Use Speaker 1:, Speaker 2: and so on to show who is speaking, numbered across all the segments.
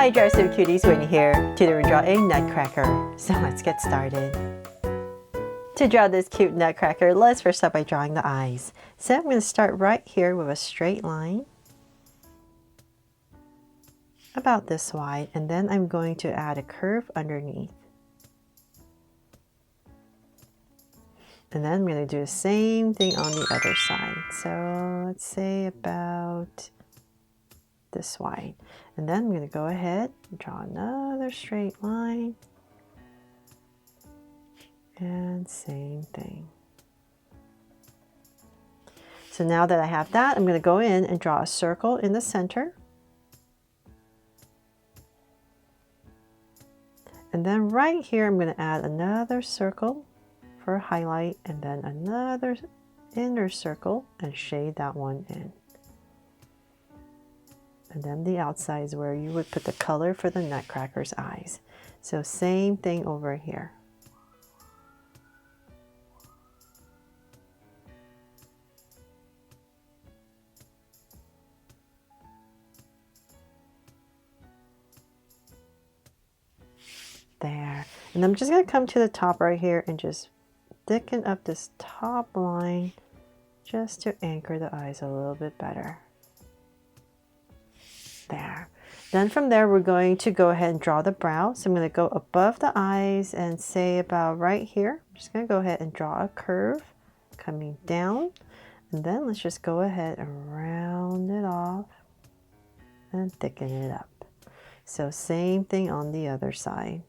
Speaker 1: Hi Dresser Cuties, Winnie here. Today we're drawing a nutcracker. So let's get started. To draw this cute nutcracker, let's first start by drawing the eyes. So I'm going to start right here with a straight line about this wide, and then I'm going to add a curve underneath. And then I'm going to do the same thing on the other side. So let's say about this wide. And then I'm going to go ahead and draw another straight line. And same thing. So now that I have that, I'm going to go in and draw a circle in the center. And then right here, I'm going to add another circle for a highlight, and then another inner circle and shade that one in. And then the outside is where you would put the color for the nutcracker's eyes. So same thing over here. There. And I'm just going to come to the top right here and just thicken up this top line just to anchor the eyes a little bit better. There. Then from there, we're going to go ahead and draw the brow. So I'm going to go above the eyes and say about right here. I'm just going to go ahead and draw a curve coming down. And then let's just go ahead and round it off and thicken it up. So same thing on the other side.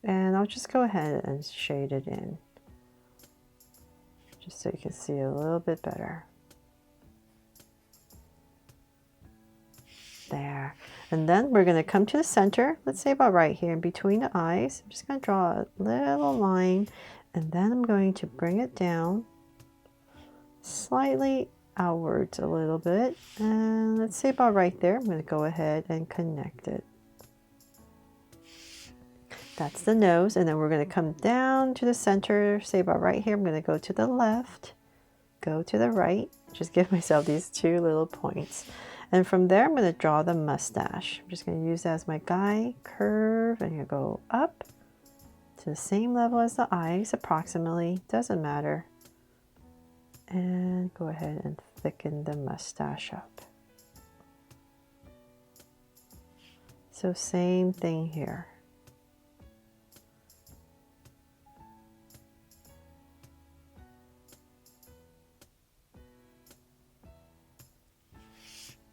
Speaker 1: And I'll just go ahead and shade it in, just so you can see a little bit better. There. And then we're going to come to the center, let's say about right here in between the eyes. I'm just going to draw a little line, and then I'm going to bring it down slightly outwards a little bit. And let's say about right there, I'm going to go ahead and connect it. That's the nose, and then we're going to come down to the center, say about right here. I'm going to go to the left, go to the right, just give myself these two little points. And from there, I'm going to draw the mustache. I'm just going to use that as my guide, curve, and you go up to the same level as the eyes, approximately, doesn't matter. And go ahead and thicken the mustache up. So same thing here.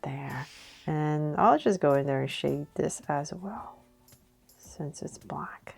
Speaker 1: There. And I'll just go in there and shade this as well, since it's black.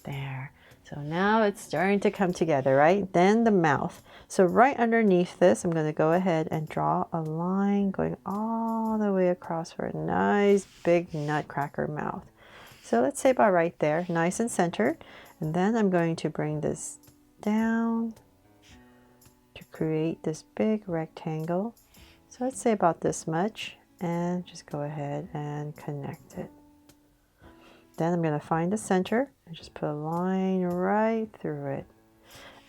Speaker 1: There. So now it's starting to come together, right? Then the mouth. So right underneath this, I'm going to go ahead and draw a line going all the way across for a nice big nutcracker mouth. So let's say about right there, nice and centered. And then I'm going to bring this down to create this big rectangle. So let's say about this much, and just go ahead and connect it. Then I'm going to find the center and just put a line right through it.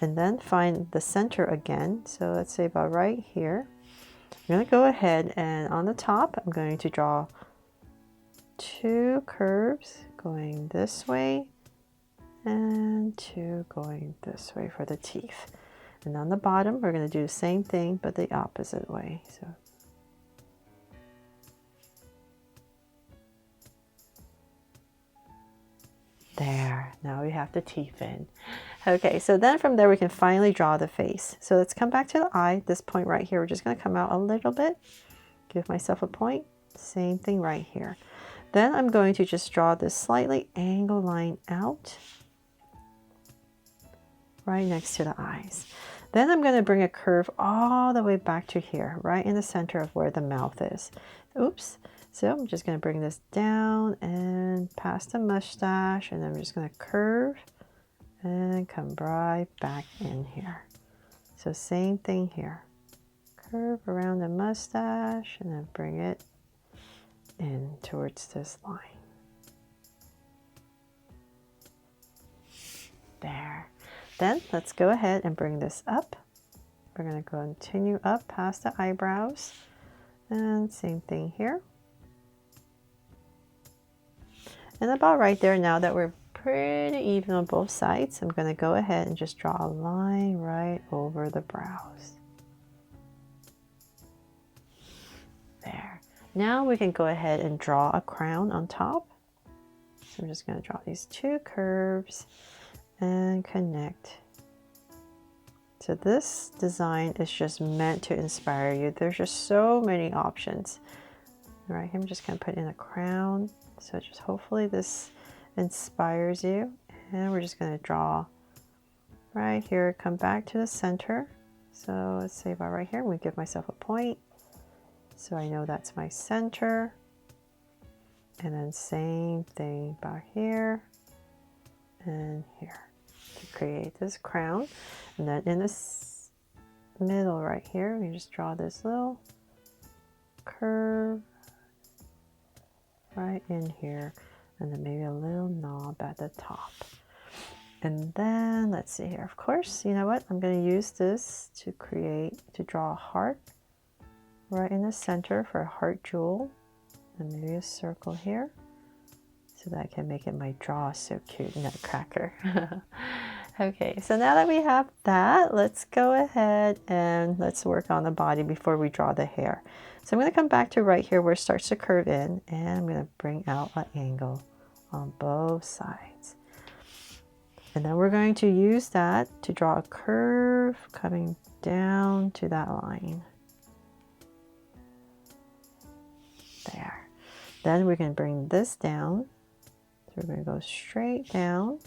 Speaker 1: And then find the center again. So let's say about right here. I'm going to go ahead and on the top, I'm going to draw two curves going this way and two going this way for the teeth. And on the bottom, we're going to do the same thing, but the opposite way. So there, now we have the teeth in. Okay, so then from there we can finally draw the face. So let's come back to the eye. This point right here, we're just going to come out a little bit, give myself a point. Same thing right here. Then I'm going to just draw this slightly angled line out right next to the eyes. Then I'm going to bring a curve all the way back to here, right in the center of where the mouth is. Oops. So I'm just going to bring this down and past the mustache, and then I'm just going to curve and come right back in here. So same thing here. Curve around the mustache and then bring it in towards this line. There. Then let's go ahead and bring this up. We're going to continue up past the eyebrows. And same thing here. And about right there, now that we're pretty even on both sides, I'm going to go ahead and just draw a line right over the brows. There. Now we can go ahead and draw a crown on top. So I'm just going to draw these two curves and connect. So this design is just meant to inspire you. There's just so many options. Right here, I'm just going to put in a crown. So just hopefully this inspires you. And we're just going to draw right here, come back to the center. So let's say about right here, I'm going to give myself a point. So I know that's my center. And then same thing about here and here to create this crown. And then in this middle right here, we just draw this little curve right in here, and then maybe a little knob at the top. And then let's see here. Of course, you know what? I'm going to use this to draw a heart right in the center for a heart jewel, and maybe a circle here so that I can make it my draw so cute Nutcracker. Okay, so now that we have that, let's go ahead and let's work on the body before we draw the hair. So I'm going to come back to right here where it starts to curve in, and I'm going to bring out an angle on both sides. And then we're going to use that to draw a curve coming down to that line. There. Then we're going to bring this down. So we're going to go straight down.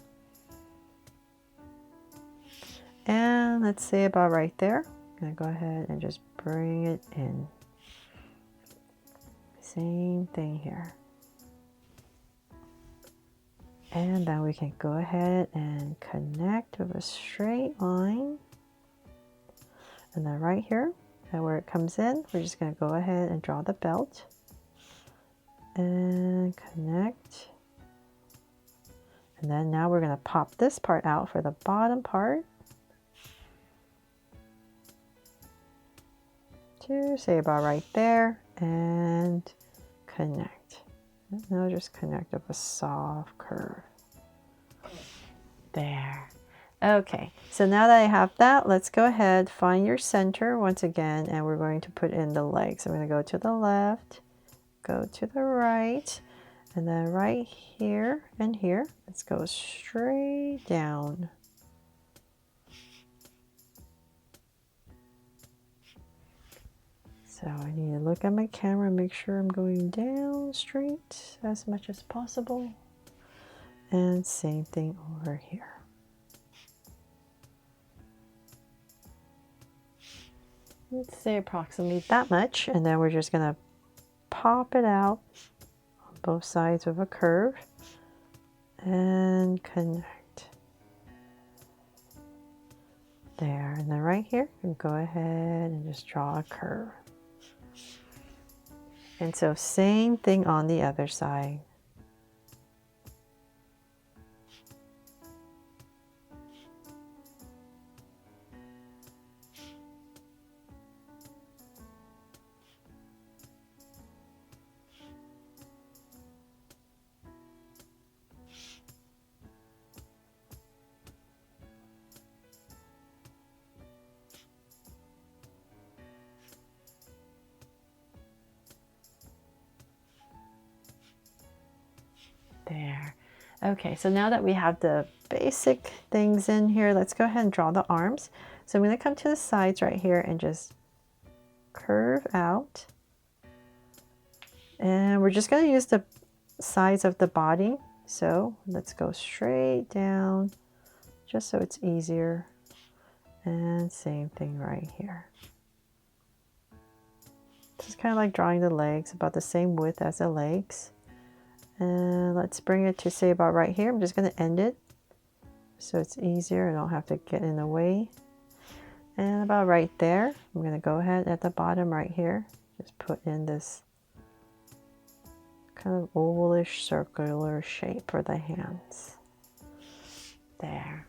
Speaker 1: And let's say about right there. I'm going to go ahead and just bring it in. Same thing here. And then we can go ahead and connect with a straight line. And then right here, and where it comes in, we're just going to go ahead and draw the belt. And connect. And then now we're going to pop this part out for the bottom part. To say about right there and connect. Now just connect with a soft curve. There. Okay, so now that I have that, let's go ahead, find your center once again, and we're going to put in the legs. I'm going to go to the left, go to the right, and then right here and here, let's go straight down. So I need to look at my camera and make sure I'm going down straight as much as possible. And same thing over here. Let's say approximately that much, and then we're just going to pop it out on both sides with a curve and connect. There, and then right here, you can go ahead and just draw a curve. And so same thing on the other side. There. Okay, so now that we have the basic things in here, let's go ahead and draw the arms. So I'm going to come to the sides right here and just curve out. And we're just going to use the sides of the body. So let's go straight down, just so it's easier. And same thing right here. This is kind of like drawing the legs, about the same width as the legs. And let's bring it to say about right here. I'm just going to end it. so it's easier. I don't have to get in the way. And about right there, I'm going to go ahead at the bottom right here, just put in this kind of ovalish circular shape for the hands. There.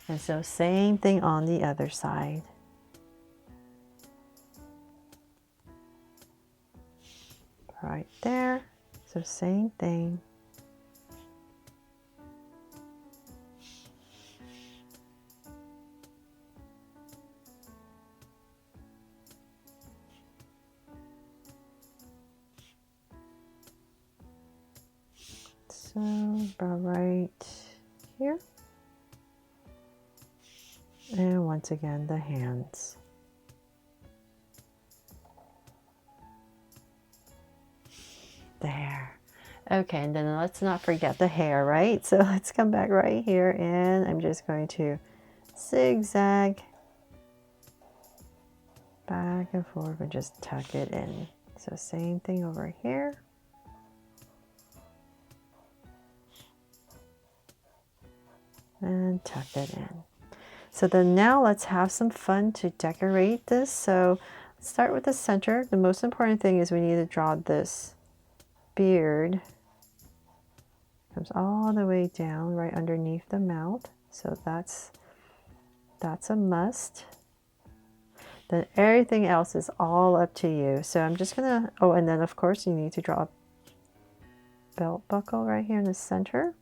Speaker 1: And so same thing on the other side. Right there. So same thing. So about right here. And once again, the hands. There. Okay, and then let's not forget the hair, right? So let's come back right here, and I'm just going to zigzag back and forth and just tuck it in. So same thing over here. And tuck it in. So then now let's have some fun to decorate this. So let's start with the center. The most important thing is we need to draw this beard. Comes all the way down right underneath the mouth. So that's a must. Then everything else is all up to you. So I'm just gonna, oh, and then of course you need to draw a belt buckle right here in the center.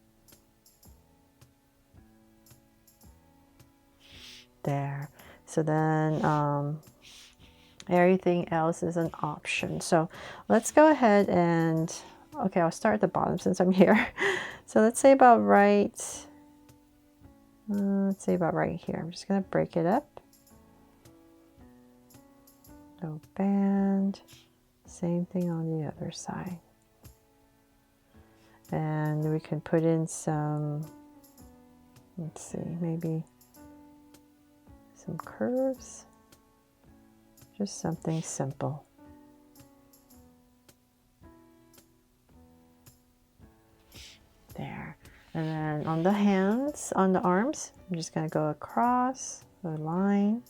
Speaker 1: There. So then everything else is an option. So let's go ahead and, okay, I'll start at the bottom since I'm here. So let's say about right, let's say about right here. I'm just gonna break it up. No band. Same thing on the other side. And we can put in some, let's see, maybe some curves. Just something simple. There. And then on the hands, on the arms, I'm just going to go across the line.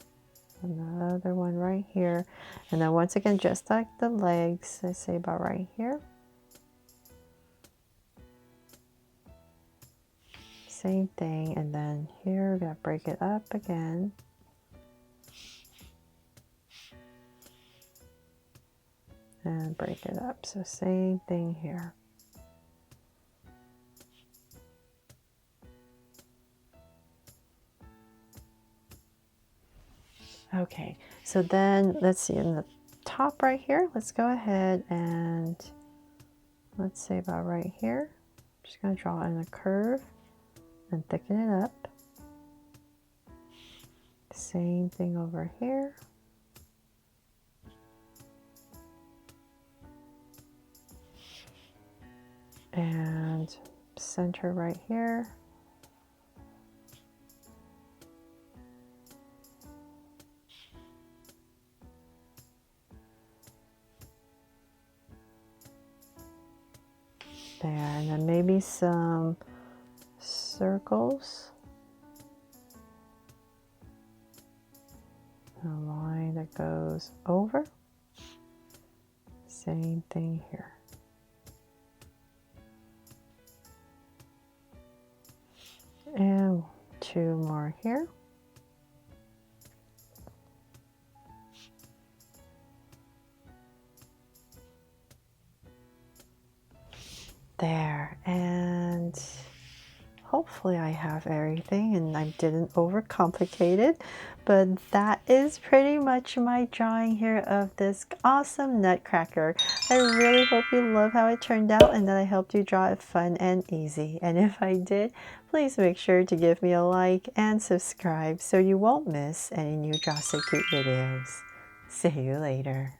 Speaker 1: Another one right here. And then once again, just like the legs, I say about right here. Same thing. And then here, we're going to break it up again. And break it up. So same thing here. Okay, so then let's see, in the top right here, let's go ahead and let's say about right here. I'm just going to draw in a curve and thicken it up. Same thing over here. And center right here. There, and then maybe some circles. A line that goes over. Same thing here. And two more here. There, and hopefully I have everything and I didn't overcomplicate it, but that is pretty much my drawing here of this awesome Nutcracker. I really hope you love how it turned out and that I helped you draw it fun and easy. And if I did, please make sure to give me a like and subscribe so you won't miss any new Draw So Cute videos. See you later.